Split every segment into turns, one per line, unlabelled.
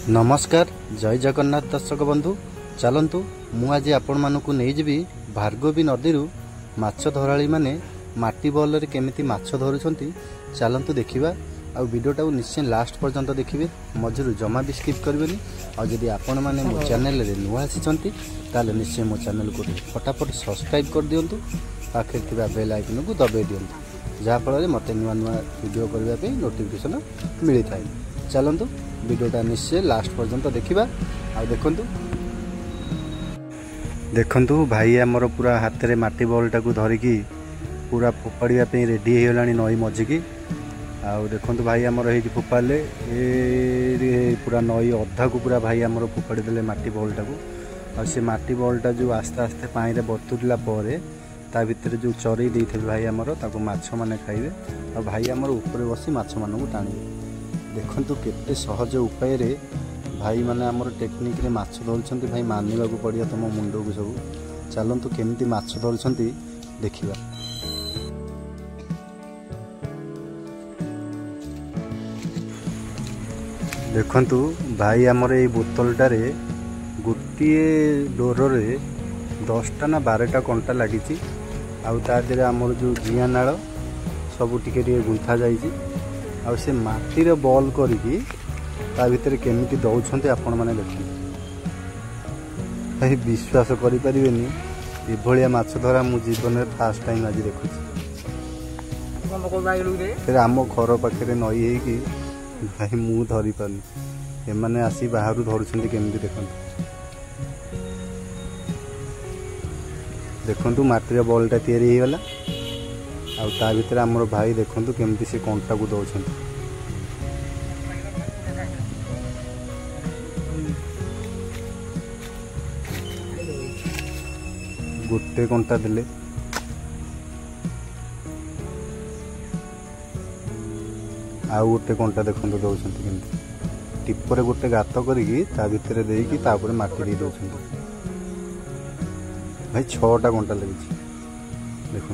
नमस्कार जय जगन्नाथ दर्शक बंधु चलतु मुझे आपण मानक नहीं जी भार्गवी नदी माछ धराली माने माटी बॉल रे केमिति माछ धरुछंती चलतु देखिबा। आ वीडियोटा निश्चय लास्ट पर्यंत देखिए मझिरु जमा भी स्किप करेंगे। और जदि आपण मैंने मो चैनल रे नुआ आसी ताले निश्चय मो चैनल को फटाफट सब्सक्राइब कर दियंतु, पाखे थिबा बेल आइकन को दबाई दियंतु, जहाँ फल मत नुआ नुआ वीडियो करने नोटिफिकेशन मिली थाए। चलतु वीडियोटा निश्चय लास्ट पर्यंत देखिबा। आ देखंतु भाई आमर पूरा हाथ में माटी बॉलटा को धरिकी पूरा फोपाड़ा रेडी होगा नई मझिकी। आउ देखो भाई आमर ये फोपाड़े पूरा नई अधा को पूरा भाई आमर फोपाड़ी देले माटी बॉलटा को। और से माटी बॉलटा जो आस्ते आस्ते पानी बतुरला ता भितर जो चरई देते भाई आमर ताको माछ माने खाइबे। और भाई आमर ऊपर बसी माछ मानू टाणिबे। देखंतु केते सहज उपाय रे भाई माने आमर टेक्निक रे माछ धरुछंती। भाई मानिबा को पड़िया तुम मुंड को सब। चलंतु केमिति माछ धरुछंती देखिबा। देखंतु भाई आमर ये बोतलटारे गोटे डोर रे 10टा ना 12टा कंटा लगी। आउ ता देहरे आमर जो जिया नाल सब टिके टिके गुंथा जाइछि। आउ से माटी रे बॉल करिकी ता भितर केमिति दउछंती आपण माने देखि। भाई विश्वास करि परिबेनी ए भलिया माछ धरा मु जीवन में फर्स्ट टाइम आज देखुछि। फिर आम घर पाखे नई है कि भाई मु धरी पानी एमाने आसी बाहर धरुछंती केमिति देखंतु। देखंतु माटी रे बॉलटा तैयारी हो गला। आ ता भितर हमर भाई देखंतु केमिति से कंटा को दउछंती। गोटे कंटा देले आउ गोटे कंटा देखंतु दउछंती केमिति टिपर गोटे गात करिकी ता भितर देकी तापर माटी दे दउछंती। भाई 6टा कंटा लगी देखो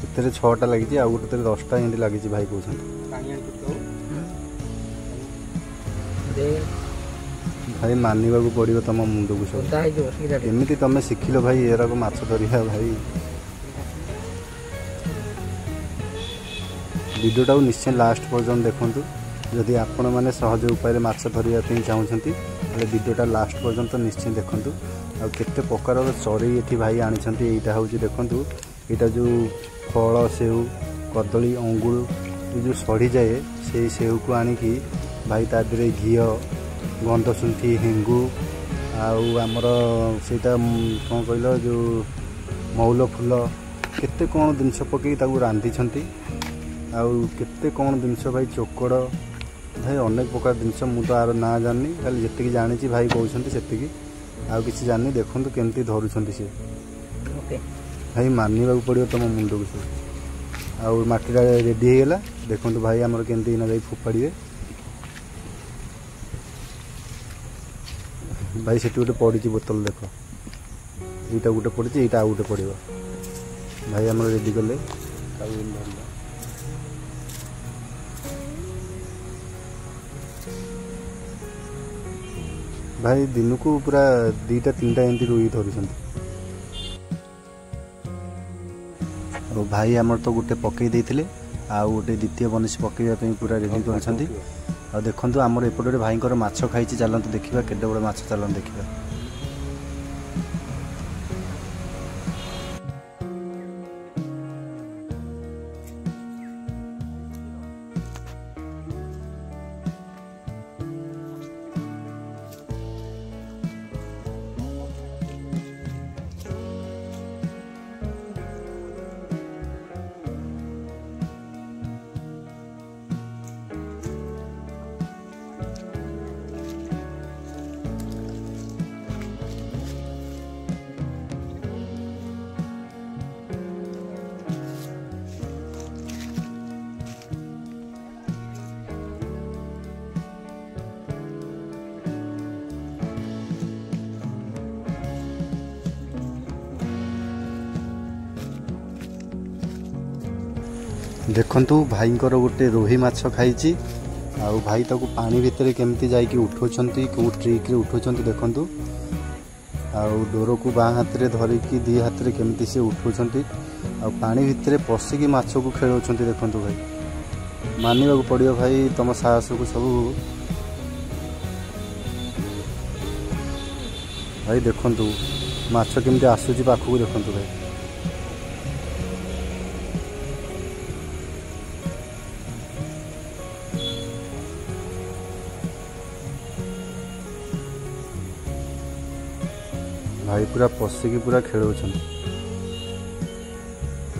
इतने 6टा लगी आ गोटे 10टा एंड लगी भाई कहते। भाई मानवा को पड़ो तुम मुंड को सब एमती तुम शिखिल भाई एरा को माछ धरिया। भाई वीडियोटा निश्चय लास्ट पर्यंत देखंतु। जदि आपण मैंने सहज उपाय माछ धरिया चाहूँगी वीडियोटा लास्ट पर्यंत निश्चय देखंतु। आ केते प्रकार चरई ये भाई आनी यहाँ हूँ देखु यहाँ जो फल सेव कदली अंगुर ये जो सड़ी जाए से सेव को आनिकी भाई ता देहरे घी गंधशुंठी हेंगु आमर से कौन कहल जो मौल फूल केते कौन जिनस पकई रांधि आते कौन जिनस भाई चोकड़ भाई अनेक प्रकार जिनस मुझे आर ना जानी खाली जी जानी भाई कहते से आउ किसी जानी देखो केमती धरुछंती से भाई मानवा पड़ो तुम मुंड को सब। आउ माटीटा रेडी हो गला देखो भाई आमर केमती ना भाई फोपाड़े। भाई से गोटे पड़ी बोतल देख यहाँ गोटे पड़ी यहाँ आउ गोटे पड़ो भाई आम रेडी कले। भाई दिन को पूरा 2टा 3टा एमती रोई धरुछंती। और भाई आमर तो गोटे पकई देथिले आ गोटे द्वितीय बनिश पकईवा पूरा रेडी करछंती। और देखंतु आमर एपटे भाई माछ खाई। चलतु देखा केते बड़े माछ चलतु देखा। देखंतु भाईंकर गोटे रोही माछ खाई आउ भाई ताकू पानी भितर केमती जाइए उठाउछंती को ट्रिक रे उठाउछंती देखंतु आउ डोर को बाँ हाथ में धरिकी दी हाथ में केमती से उठाउछंती आ पानी भितर पशिकी माछ को खेलौछंती देखंतु भाई मानिबा को पड़ियो भाई तुम साहस को सब भाई देखंतु माछ केमती आसुची पाखु देखंतु भाई भाई पूरा पशिकी पूरा खेलौछंती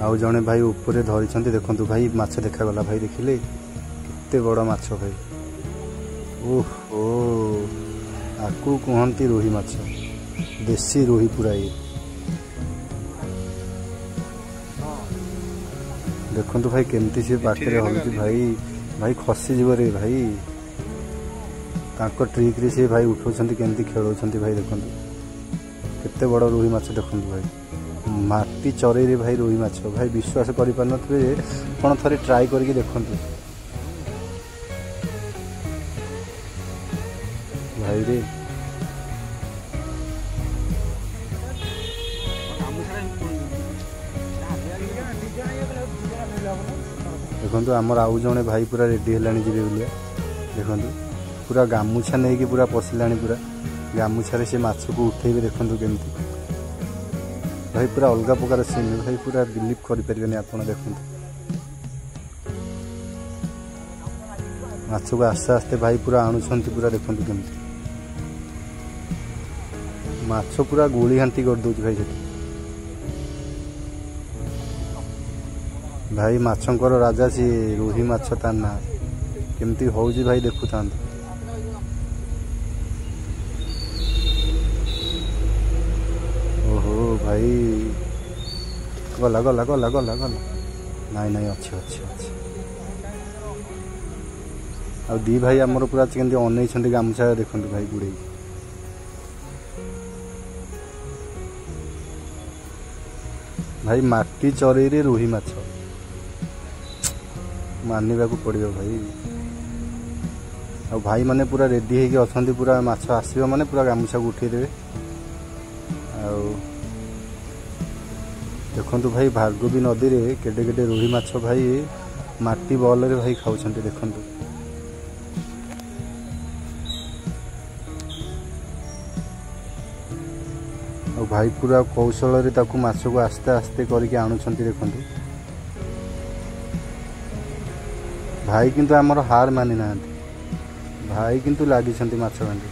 आउ जने भाई ऊपर धरी देखंतु भाई माछ देखागला भाई देखिले केते बड़ माछ भाई ओहो आकु कहती रोही माछ देसी रोही पूरा ये देखंतु भाई केमती से पाखे हलुची भाई भाई खसी जीव रे भाई तांको ट्रिक रे से भाई उठाउछंती केमती खेलौछंती भाई देखंतु केते बड़ रोही माछ देखंतु भाई माटी चरई रे भाई रोही माछ भाई विश्वास करि पार नथबे कोन थरे ट्राई करके देखंतु भाई रे देखंतु हमर आउ जने भाई पूरा रेडी हेलानी जिबे बुलिया देखंतु पूरा गामुछा नै कि पूरा पसिलानी पूरा गामुछारे से माछ को उठेबे देखंतु केमती भाई पूरा अलग प्रकार सीन भाई पूरा बिलीव करि परिबेनी आपण देखंतु माछ को आस्ते आस्ते भाई पूरा आणुछंती पूरा देखंतु केमती माछ पूरा गोली हांटी कर दउछ भाई सेठी भाई माछंकर राजा सी रोही माछ तार ना केमती होउजी भाई देखुतांत ओहो भाई गला गला गला गला गला नाई नाई अच्छे अच्छे अच्छे आ दी भाई आमर पूरा केमती अनई गामुछा देखंतु भाई गुड़े भाई माटी चरई रे रोही माछ मानिबा को पड़ियो भाई आ भाई माने पूरा रेडी हेके अछंती पूरा माछ आसीबा माने पूरा गामुछा को उठे देबे आ देखंतु भाई भार्गवी नदी रे केडे केडे रोही माछ भाई माटी बॉल रे भाई खाउछंती देखंतु आ भाई पूरा कौशल रे ताकू माछ को आस्ते आस्ते करके आणुछंती देखंतु भाई किंतु आमर हार मानि ना भाई किंतु लागी छंती माछ बांधी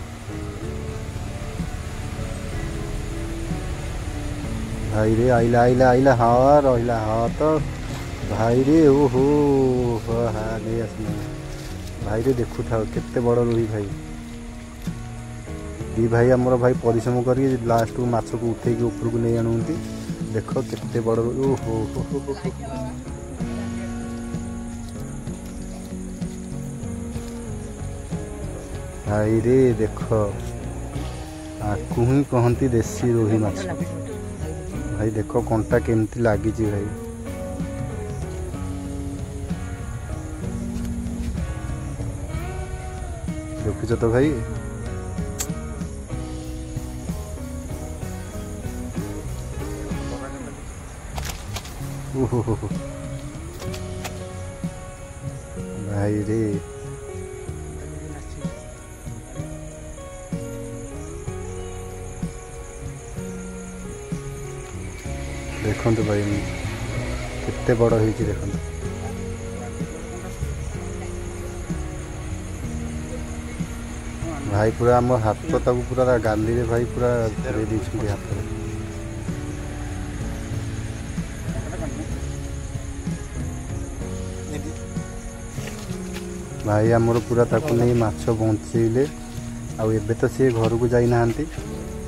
भाई रे आइला आइला आइला हाँ रहिला हाँ तो भाई रे ओहो हाँ नहीं आसना भाई रे देखु था केते बड़ रोही भाई दी भाई आमर भाई परिश्रम करके लास्ट को माछ को उठे ऊपर को नहीं आणुंती देख केते बड़ ओहो भाई रे देख आकु ही कहती देसी रोही माछ भाई देख कंटा केमती लगी भाई देखुच तो भाई ओहो भाई रे देखंतु भाई केते बड़ होईची देखंतु भाई पूरा आम हाथ ताकू पूरा गाली रे भाई पूरा धरे देइछंती हाथ रे भाई आमर पूरा ताकू नहीं माछ बंचेले आउ एबे तो सी घर को जाई नाहंती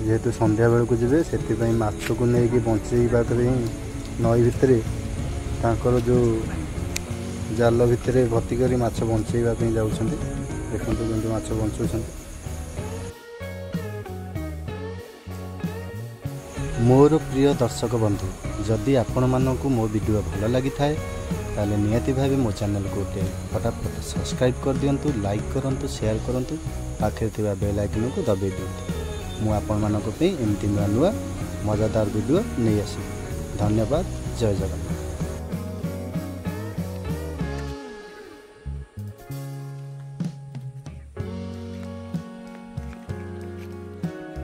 जेहेतु संध्या बेल को जीवे से माछ को लेकिन बंचेबा नई भितर तांकर जो जाल भितर भर्ती कर माछ बंचेबा जाउछंती देखंतु केमती माछ बंचुछंती मोर प्रिय दर्शक बंधु जदि आपण मानकु मो वीडियो भल लगी थाए ताले निहाती भावे मो चैनल को फटाफट सब्सक्राइब कर दिंतु, लाइक करंतु, शेयर करंतु, पाखे थिबा बेल आइकन को दबाई दिंतु। मु आपण मानको पे एमती नुआ नुआ मजादार वीडियो नहीं आसी। धन्यवाद। जय जगन्नाथ।